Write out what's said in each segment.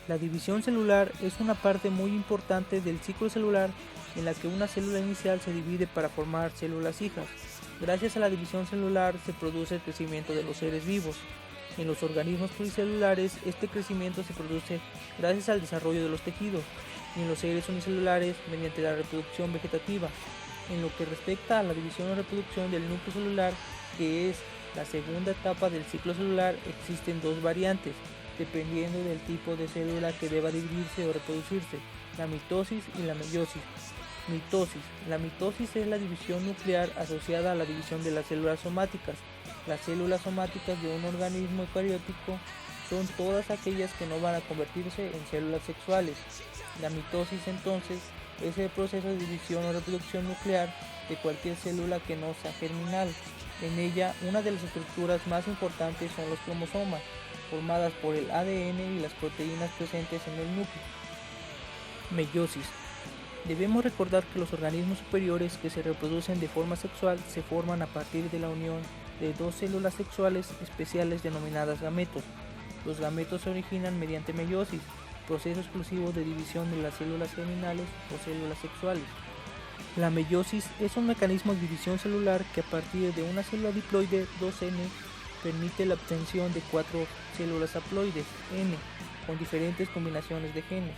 La división celular es una parte muy importante del ciclo celular en la que una célula inicial se divide para formar células hijas. Gracias a la división celular se produce el crecimiento de los seres vivos. En los organismos pluricelulares, este crecimiento se produce gracias al desarrollo de los tejidos, y en los seres unicelulares mediante la reproducción vegetativa. En lo que respecta a la división o reproducción del núcleo celular, que es la segunda etapa del ciclo celular, existen dos variantes, dependiendo del tipo de célula que deba dividirse o reproducirse: la mitosis y la meiosis. Mitosis. La mitosis es la división nuclear asociada a la división de las células somáticas. Las células somáticas de un organismo eucariótico son todas aquellas que no van a convertirse en células sexuales. La mitosis, entonces, es el proceso de división o reproducción nuclear de cualquier célula que no sea germinal. En ella, una de las estructuras más importantes son los cromosomas, formadas por el ADN y las proteínas presentes en el núcleo. Meiosis. Debemos recordar que los organismos superiores que se reproducen de forma sexual se forman a partir de la unión de dos células sexuales especiales denominadas gametos. Los gametos se originan mediante meiosis, proceso exclusivo de división de las células germinales o células sexuales. La meiosis es un mecanismo de división celular que a partir de una célula diploide 2N permite la obtención de 4 células haploides N con diferentes combinaciones de genes.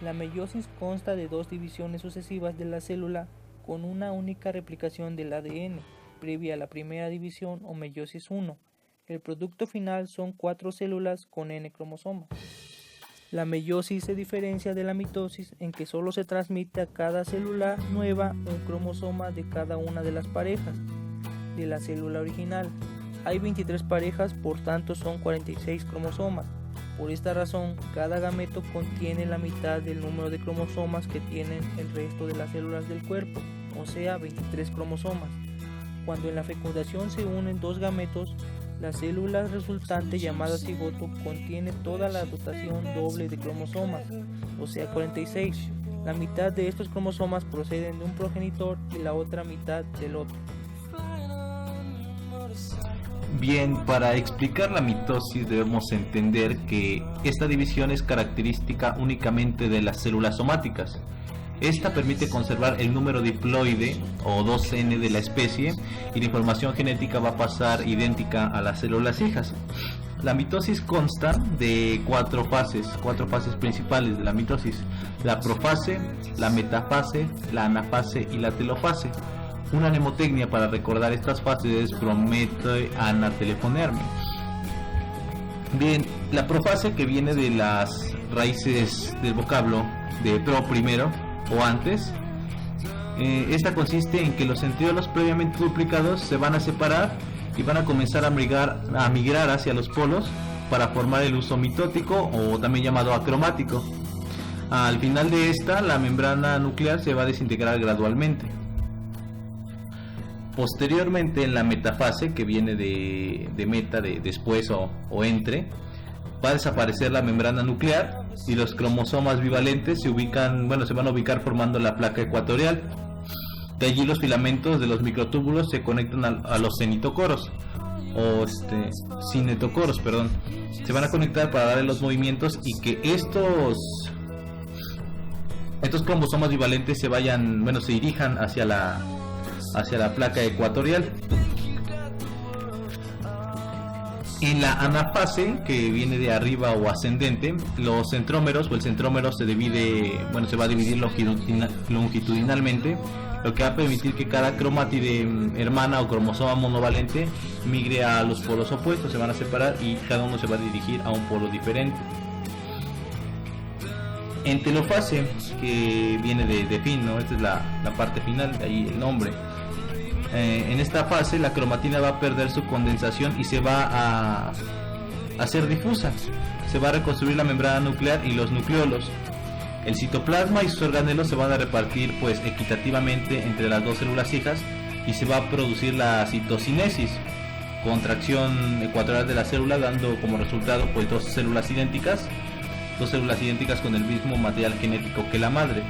La meiosis consta de dos divisiones sucesivas de la célula con una única replicación del ADN, previa a la primera división o meiosis 1. El producto final son 4 células con N cromosomas. La meiosis se diferencia de la mitosis en que solo se transmite a cada célula nueva un cromosoma de cada una de las parejas de la célula original. Hay 23 parejas, por tanto son 46 cromosomas. Por esta razón, cada gameto contiene la mitad del número de cromosomas que tienen el resto de las células del cuerpo, o sea, 23 cromosomas. Cuando en la fecundación se unen dos gametos, la célula resultante llamada cigoto contiene toda la dotación doble de cromosomas, o sea 46. La mitad de estos cromosomas proceden de un progenitor y la otra mitad del otro. Bien, para explicar la mitosis debemos entender que esta división es característica únicamente de las células somáticas. Esta permite conservar el número diploide o 2N de la especie y la información genética va a pasar idéntica a las células hijas. La mitosis consta de cuatro fases principales de la mitosis: la profase, la metafase, la anafase y la telofase. Una mnemotecnia para recordar estas fases es promete anatelefonearme. Bien, la profase, que viene de las raíces del vocablo de pro, primero o antes, esta consiste en que los centriolos previamente duplicados se van a separar y van a comenzar a migrar hacia los polos para formar el uso mitótico, o también llamado acromático. Al final de esta, la membrana nuclear se va a desintegrar gradualmente. Posteriormente, en la metafase, que viene de meta, de después o entre, va a desaparecer la membrana nuclear y los cromosomas bivalentes se van a ubicar formando la placa ecuatorial. De allí los filamentos de los microtúbulos se conectan a los cinetocoros, se van a conectar para darle los movimientos y que estos cromosomas bivalentes se dirijan hacia la placa ecuatorial. En la anafase, que viene de arriba o ascendente, los centrómeros o el centrómero se va a dividir longitudinalmente, lo que va a permitir que cada cromátide hermana o cromosoma monovalente migre a los polos opuestos, se van a separar y cada uno se va a dirigir a un polo diferente. En telofase, que viene de fin, ¿no? Esta es la parte final, de ahí el nombre. En esta fase la cromatina va a perder su condensación y se va a hacer difusa. Se va a reconstruir la membrana nuclear y los nucleolos. El citoplasma y sus organelos se van a repartir equitativamente entre las dos células hijas y se va a producir la citocinesis, contracción ecuatorial de la célula, dando como resultado dos células idénticas con el mismo material genético que la madre.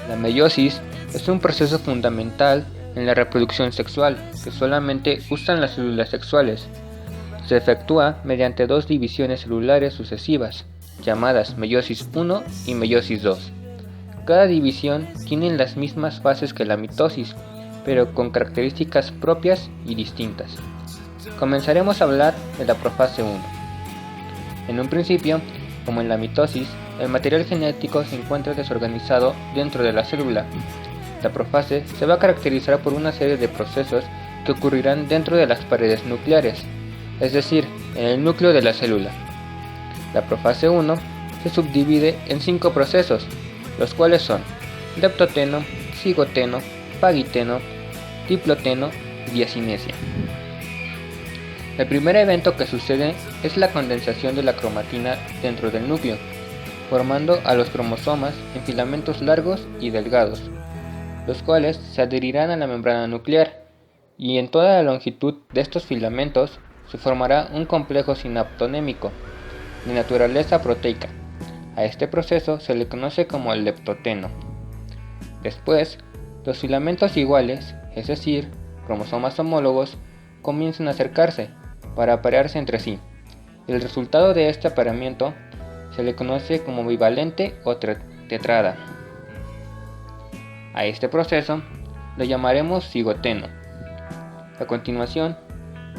La meiosis es un proceso fundamental en la reproducción sexual, que solamente usan las células sexuales. Se efectúa mediante dos divisiones celulares sucesivas, llamadas meiosis I y meiosis II. Cada división tiene las mismas fases que la mitosis, pero con características propias y distintas. Comenzaremos a hablar de la profase 1. En un principio, como en la mitosis, el material genético se encuentra desorganizado dentro de la célula. La profase se va a caracterizar por una serie de procesos que ocurrirán dentro de las paredes nucleares, es decir, en el núcleo de la célula. La profase 1 se subdivide en 5 procesos, los cuales son leptoteno, cigoteno, pagiteno, diploteno y diacinesia. El primer evento que sucede es la condensación de la cromatina dentro del núcleo, formando a los cromosomas en filamentos largos y delgados, los cuales se adherirán a la membrana nuclear, y en toda la longitud de estos filamentos se formará un complejo sinaptonémico de naturaleza proteica. A este proceso se le conoce como el leptoteno. Después, los filamentos iguales, es decir, cromosomas homólogos, comienzan a acercarse para aparearse entre sí. El resultado de este apareamiento se le conoce como bivalente o tetrada. A este proceso lo llamaremos cigoteno. A continuación,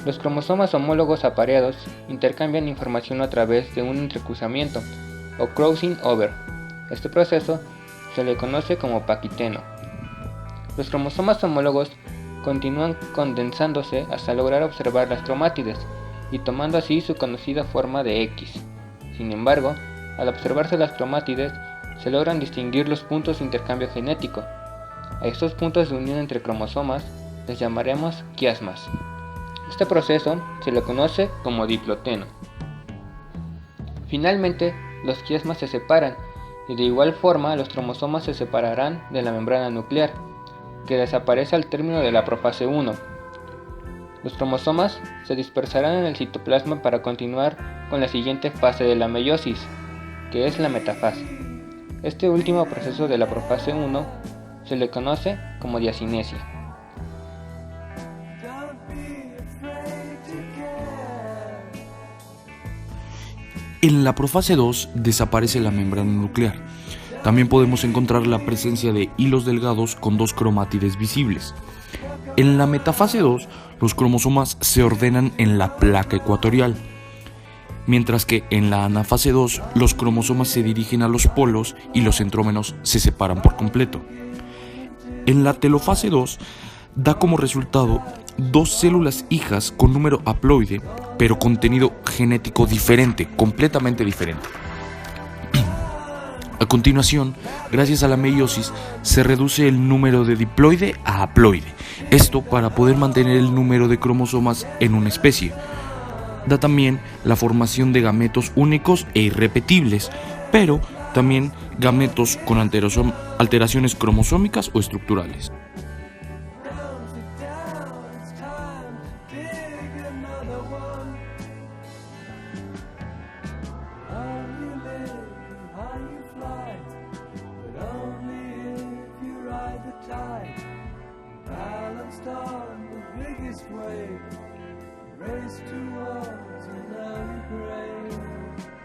los cromosomas homólogos apareados intercambian información a través de un entrecruzamiento o crossing over. Este proceso se le conoce como pagiteno. Los cromosomas homólogos continúan condensándose hasta lograr observar las cromátides y tomando así su conocida forma de X. Sin embargo, al observarse las cromátides, se logran distinguir los puntos de intercambio genético. A estos puntos de unión entre cromosomas les llamaremos quiasmas. Este proceso se le conoce como diploteno. Finalmente, los quiasmas se separan y de igual forma los cromosomas se separarán de la membrana nuclear, que desaparece al término de la profase 1. Los cromosomas se dispersarán en el citoplasma para continuar con la siguiente fase de la meiosis, que es la metafase. Este último proceso de la profase 1 se le conoce como diacinesia. En la profase 2 desaparece la membrana nuclear. También podemos encontrar la presencia de hilos delgados con dos cromátides visibles. En la metafase 2, los cromosomas se ordenan en la placa ecuatorial, mientras que en la anafase 2, los cromosomas se dirigen a los polos y los centrómeros se separan por completo. En la telofase 2, da como resultado dos células hijas con número haploide, pero contenido genético diferente, completamente diferente. A continuación, gracias a la meiosis, se reduce el número de diploide a haploide. Esto para poder mantener el número de cromosomas en una especie. Da también la formación de gametos únicos e irrepetibles, pero también gametos con alteraciones cromosómicas o estructurales. Race towards another grave.